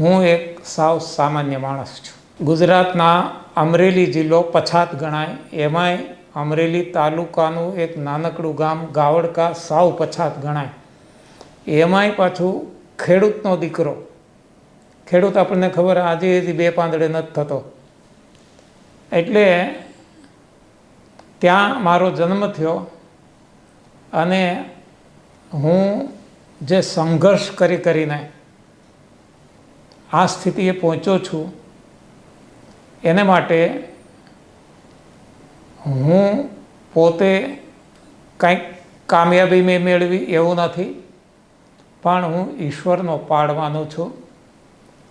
હું એક સાવ સામાન્ય માણસ છું. ગુજરાતના અમરેલી જિલ્લો પછાત ગણાય, એમાંય અમરેલી તાલુકાનું એક નાનકડું ગામ ગાવડકા સાવ પછાત ગણાય. એમાંય પાછું ખેડૂતનો દીકરો. ખેડૂત આપણને ખબર આજે હજી બે પાંદડે નથી થતો. એટલે ત્યાં મારો જન્મ થયો અને હું જે સંઘર્ષ કરીને આ સ્થિતિએ પહોંચ્યો છું, એને માટે હું પોતે કંઈક કામયાબી મેં મેળવી એવું નથી, પણ હું ઈશ્વરનો પાડવાનો છું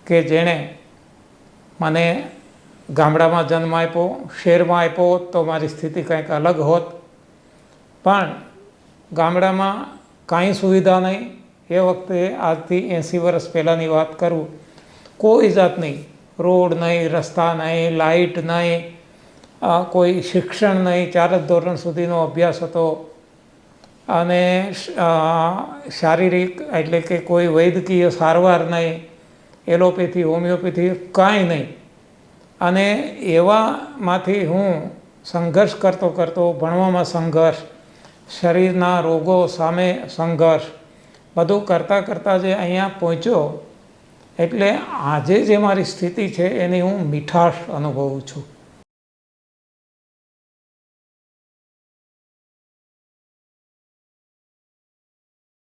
કે જેણે મને ગામડામાં જન્મ આપ્યો, શહેરમાં આપ્યો હોત તો મારી સ્થિતિ કંઈક અલગ હોત. પણ ગામડામાં કાંઈ સુવિધા નહીં. એ વખતે આજથી 80 વર્ષ પહેલાંની વાત કરું, કોઈ જાતની રોડ નહીં, રસ્તા નહીં, લાઇટ નહીં, કોઈ શિક્ષણ નહીં. 4 જ ધોરણ સુધીનો અભ્યાસ હતો અને શારીરિક એટલે કે કોઈ વૈદ્યકીય સારવાર નહીં, એલોપેથી હોમિયોપેથી કાંઈ નહીં. અને એવામાંથી હું સંઘર્ષ કરતો ભણવામાં સંઘર્ષ, શરીરના રોગો સામે સંઘર્ષ, બધું કરતાં જે અહીંયા પહોંચ્યો. એટલે આજે જે મારી સ્થિતિ છે એની હું મીઠાશ અનુભવું છું.